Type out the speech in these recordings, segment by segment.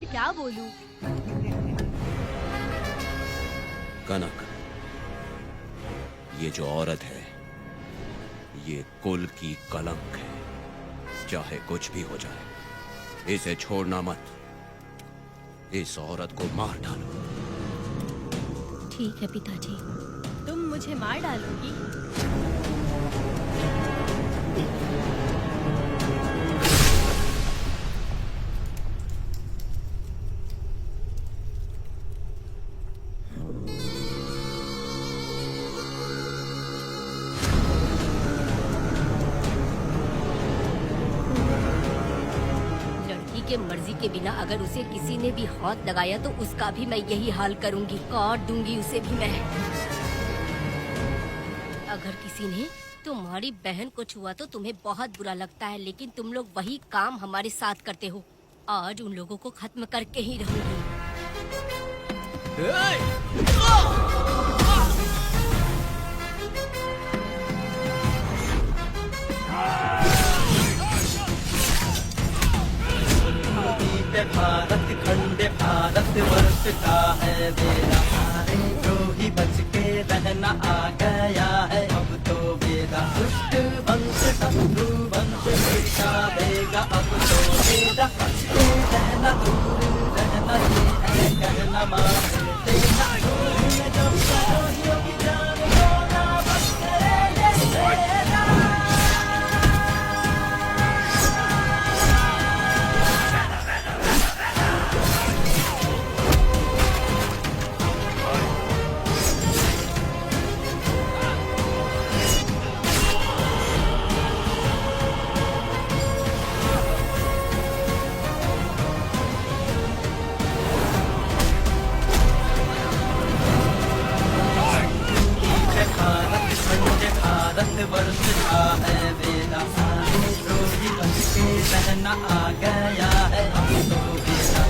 क्या बोलूं? कनक, ये जो औरत है ये कुल की कलंक है। चाहे कुछ भी हो जाए इसे छोड़ना मत। इस औरत को मार डालो। ठीक है पिताजी। तुम मुझे मार डालोगी? लड़की के मर्जी के बिना अगर उसे किसी ने भी हाथ लगाया तो उसका भी मैं यही हाल करूंगी। काट दूंगी उसे भी मैं। अगर किसी ने तुम्हारी बहन को छुआ तो तुम्हें बहुत बुरा लगता है, लेकिन तुम लोग वही काम हमारे साथ करते हो। आज उन लोगों को खत्म करके ही रहूंगी। पे भारत खंड भारत वर्ष का है बेड़ा। सारे द्रोही बच के रहना आ गया है अब तो बेड़ा। दुष्ट वंश शत्रु वंश मिटा देगा अब तो बेड़ा। बच के रहना दूर रहना ये है कहना मार देना। जब द्रोहियों की जान को ना बच करे ये बेड़ा। भारत वर्ष का है बेड़ा। सारे द्रोही बच के रहना आ गया है अब तो बेड़ा।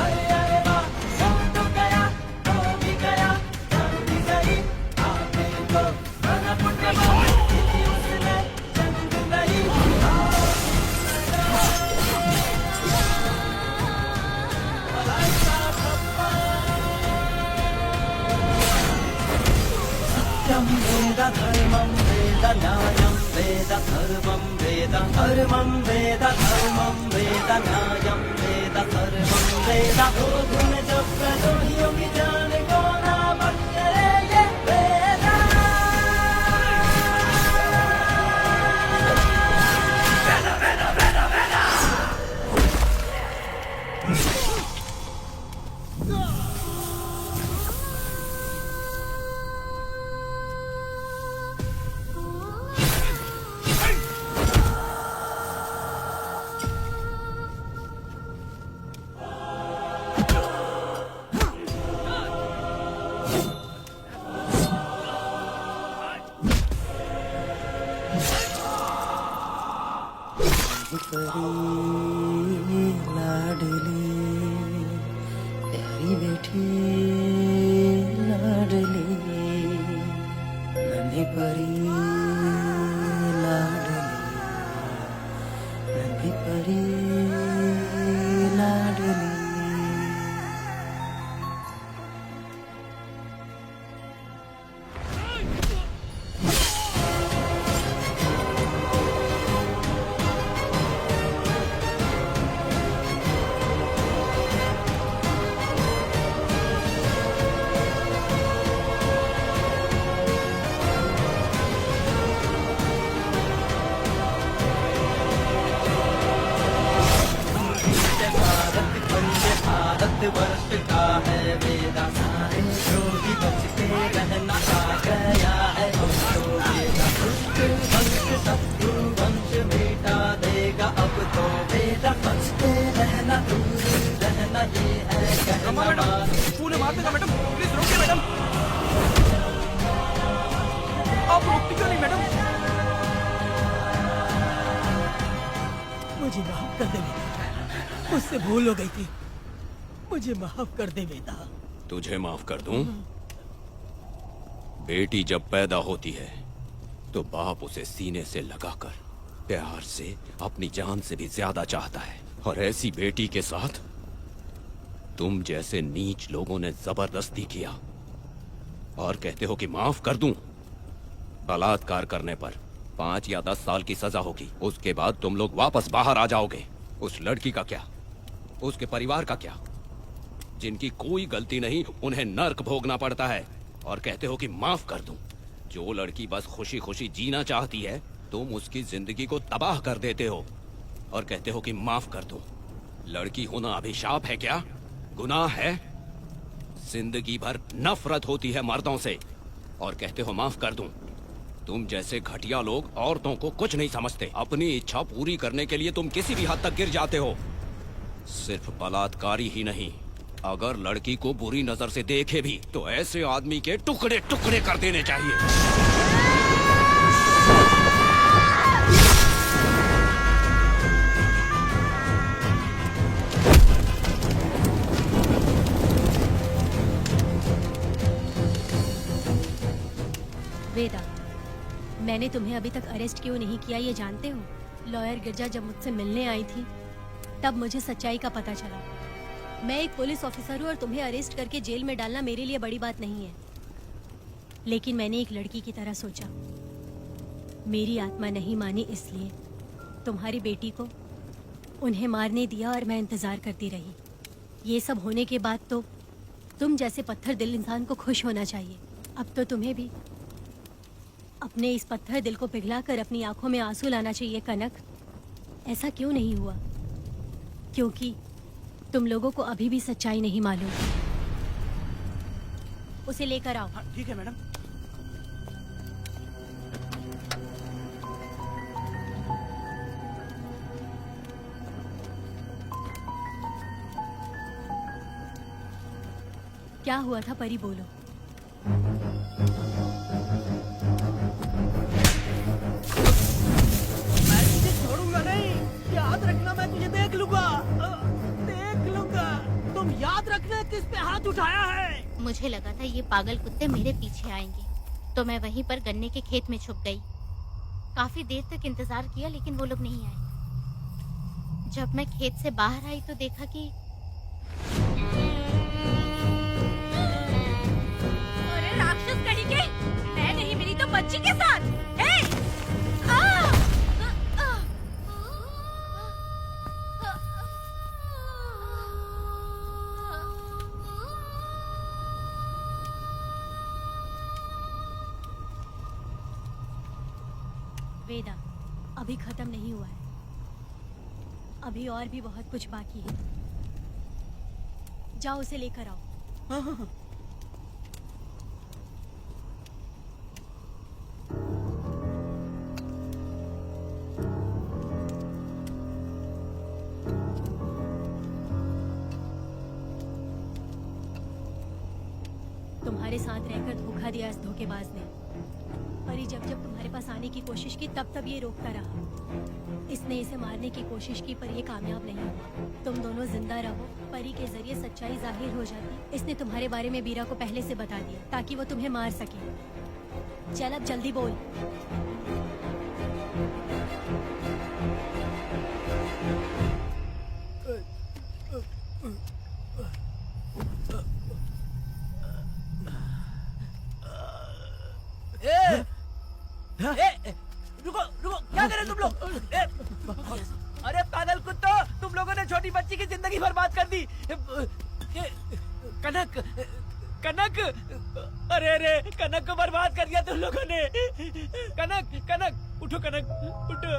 अरे अरे वाह हो तो गया हो भी गया जान भी गई। आगे तो बना पुटवा उसने जंग नहीं। सत्यं वेद धर्मं वेद न्यायं वेद सर्वं वेद। धर्मं वेद धर्मं वेद न्यायं वेद सर्वं वेद। लोग में जब द्रोहियों की जान को ना बच करे ये वेदा। परी लाडली प्यारी बेटी लाडली नन्ही परी लाडली नन्ही परी लाडली। भारत वर्ष का है बेड़ा। सारे द्रोही बच के रहना आ गया है अब तो बेड़ा। दुष्ट वंश शत्रु वंश मिटा देगा अब तो बेड़ा। बच के रहना दूर रहना ये है कहना मार। पूरे मारते का मैडम, प्लीज रोकिए मैडम। आप रोकती क्यों नहीं मैडम? मुझे माफ कर दे बेटा, मुझसे भूल हो गई थी। मुझे माफ कर दे बेटा। तुझे माफ कर दूं? बेटी जब पैदा होती है तो बाप उसे सीने से लगाकर प्यार से अपनी जान से भी ज्यादा चाहता है, और ऐसी बेटी के साथ तुम जैसे नीच लोगों ने जबरदस्ती किया और कहते हो कि माफ कर दूं। बलात्कार करने पर 5 या 10 साल की सजा होगी, उसके बाद तुम लोग वापस बाहर आ जाओगे। उस लड़की का क्या, उसके परिवार का क्या, जिनकी कोई गलती नहीं उन्हें नर्क भोगना पड़ता है, और कहते हो कि माफ कर दूं। जो लड़की बस खुशी खुशी जीना चाहती है तुम उसकी जिंदगी को तबाह कर देते हो और कहते हो कि माफ कर दूं। लड़की होना अभिशाप है क्या, गुनाह है? जिंदगी भर नफरत होती है मर्दों से और कहते हो माफ कर दूं। तुम जैसे घटिया लोग औरतों को कुछ नहीं समझते। अपनी इच्छा पूरी करने के लिए तुम किसी भी हद तक गिर जाते हो। सिर्फ बलात्कारी ही नहीं, अगर लड़की को बुरी नजर से देखे भी तो ऐसे आदमी के टुकड़े टुकड़े कर देने चाहिए। वेदा, मैंने तुम्हें अभी तक अरेस्ट क्यों नहीं किया ये जानते हो? लॉयर गिरजा जब मुझसे मिलने आई थी तब मुझे सच्चाई का पता चला। मैं एक पुलिस ऑफिसर हूँ और तुम्हें अरेस्ट करके जेल में डालना मेरे लिए बड़ी बात नहीं है, लेकिन मैंने एक लड़की की तरह सोचा। मेरी आत्मा नहीं मानी, इसलिए तुम्हारी बेटी को उन्हें मारने दिया और मैं इंतजार करती रही। ये सब होने के बाद तो तुम जैसे पत्थर दिल इंसान को खुश होना चाहिए। अब तो तुम्हें भी अपने इस पत्थर दिल को पिघलाकर अपनी आंखों में आंसू लाना चाहिए। कनक, ऐसा क्यों नहीं हुआ? क्योंकि तुम लोगों को अभी भी सच्चाई नहीं मालूम। उसे लेकर आओ। हाँ, ठीक है मैडम। क्या हुआ था परी, बोलो। मैं तुझे छोड़ूंगा नहीं, याद रखना। मैं तुझे देख लूंगा, देख लूंगा। तुम याद रखना किस पे हाथ उठाया है। मुझे लगा था ये पागल कुत्ते मेरे पीछे आएंगे, तो मैं वहीं पर गन्ने के खेत में छुप गई। काफी देर तक इंतजार किया लेकिन वो लोग नहीं आए। जब मैं खेत से बाहर आई तो देखा कि अरे राक्षस कड़ी के, मैं नहीं मिली तो बच्ची के साथ। वेदा, अभी खत्म नहीं हुआ है, अभी और भी बहुत कुछ बाकी है। जाओ उसे लेकर आओ। हाँ, हाँ, हाँ। तुम्हारे साथ रहकर धोखा दिया इस धोखेबाज ने। परी जब जब तुम्हारे पास आने की कोशिश की तब तब ये रोकता रहा। इसने इसे मारने की कोशिश की पर ये कामयाब नहीं हुआ। तुम दोनों जिंदा रहो, परी के जरिए सच्चाई जाहिर हो जाती। इसने तुम्हारे बारे में बीरा को पहले से बता दिया ताकि वो तुम्हें मार सके। चल अब जल्दी बोल। रुको रुको, क्या कर रहे तुम लोग? अरे पागल कुत्तो, तुम लोगों ने छोटी बच्ची की जिंदगी बर्बाद कर दी। कनक, कनक, अरे अरे कनक को बर्बाद कर दिया तुम लोगों ने। कनक, कनक उठो, कनक उठो।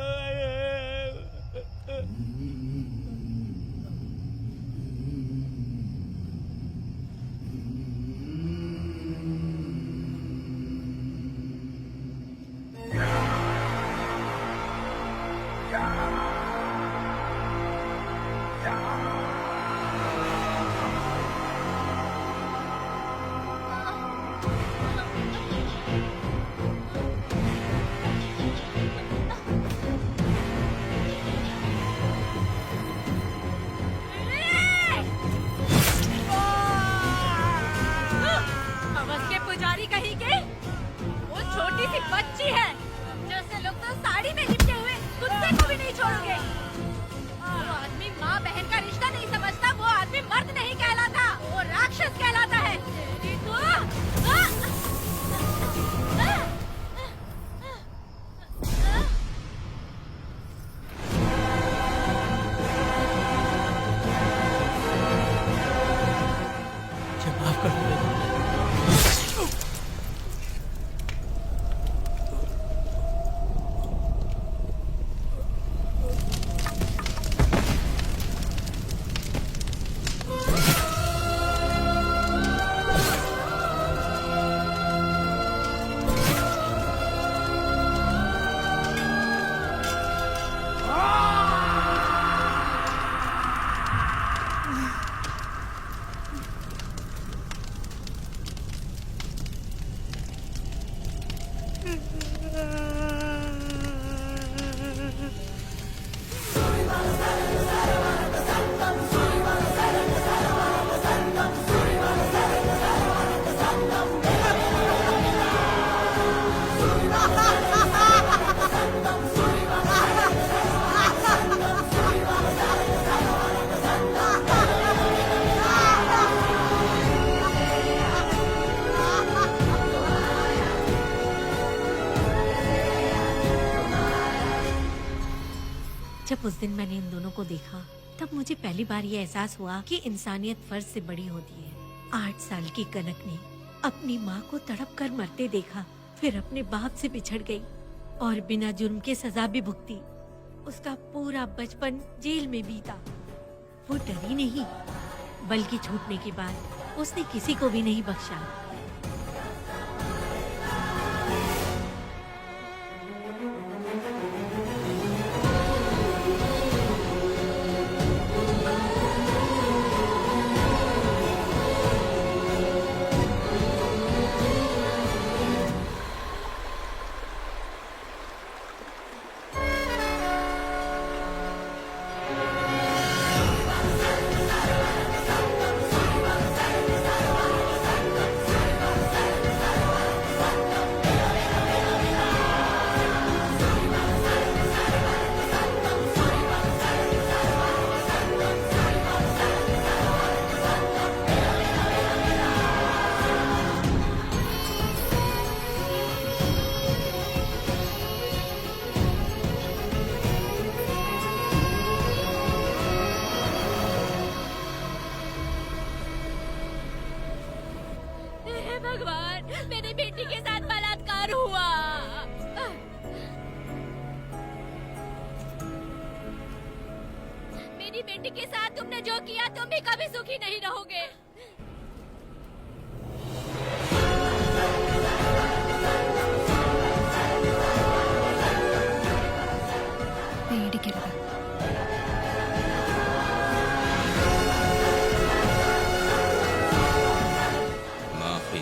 सी बच्ची है। जैसे लोग तो साड़ी में लिपटे हुए कुत्ते को भी नहीं छोड़ोगे। वो आदमी माँ बहन का रिश्ता नहीं समझता, वो आदमी मर्द नहीं कहलाता, वो राक्षस कहलाता है। तेरी तो मुझे माफ कर दो बेगम। जब उस दिन मैंने इन दोनों को देखा तब मुझे पहली बार ये एहसास हुआ कि इंसानियत फर्ज से बड़ी होती है। 8 साल की कनक ने अपनी माँ को तड़प कर मरते देखा, फिर अपने बाप से बिछड़ गई और बिना जुर्म के सजा भी भुगती। उसका पूरा बचपन जेल में बीता। वो डरी नहीं, बल्कि छूटने के बाद उसने किसी को भी नहीं बख्शा। भगवान, मेरी बेटी के साथ बलात्कार हुआ। मेरी बेटी के साथ तुमने जो किया, तुम भी कभी सुखी नहीं रहोगे। माफी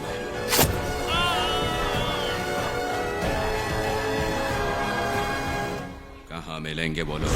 कहाँ मिलेंगे बोलो।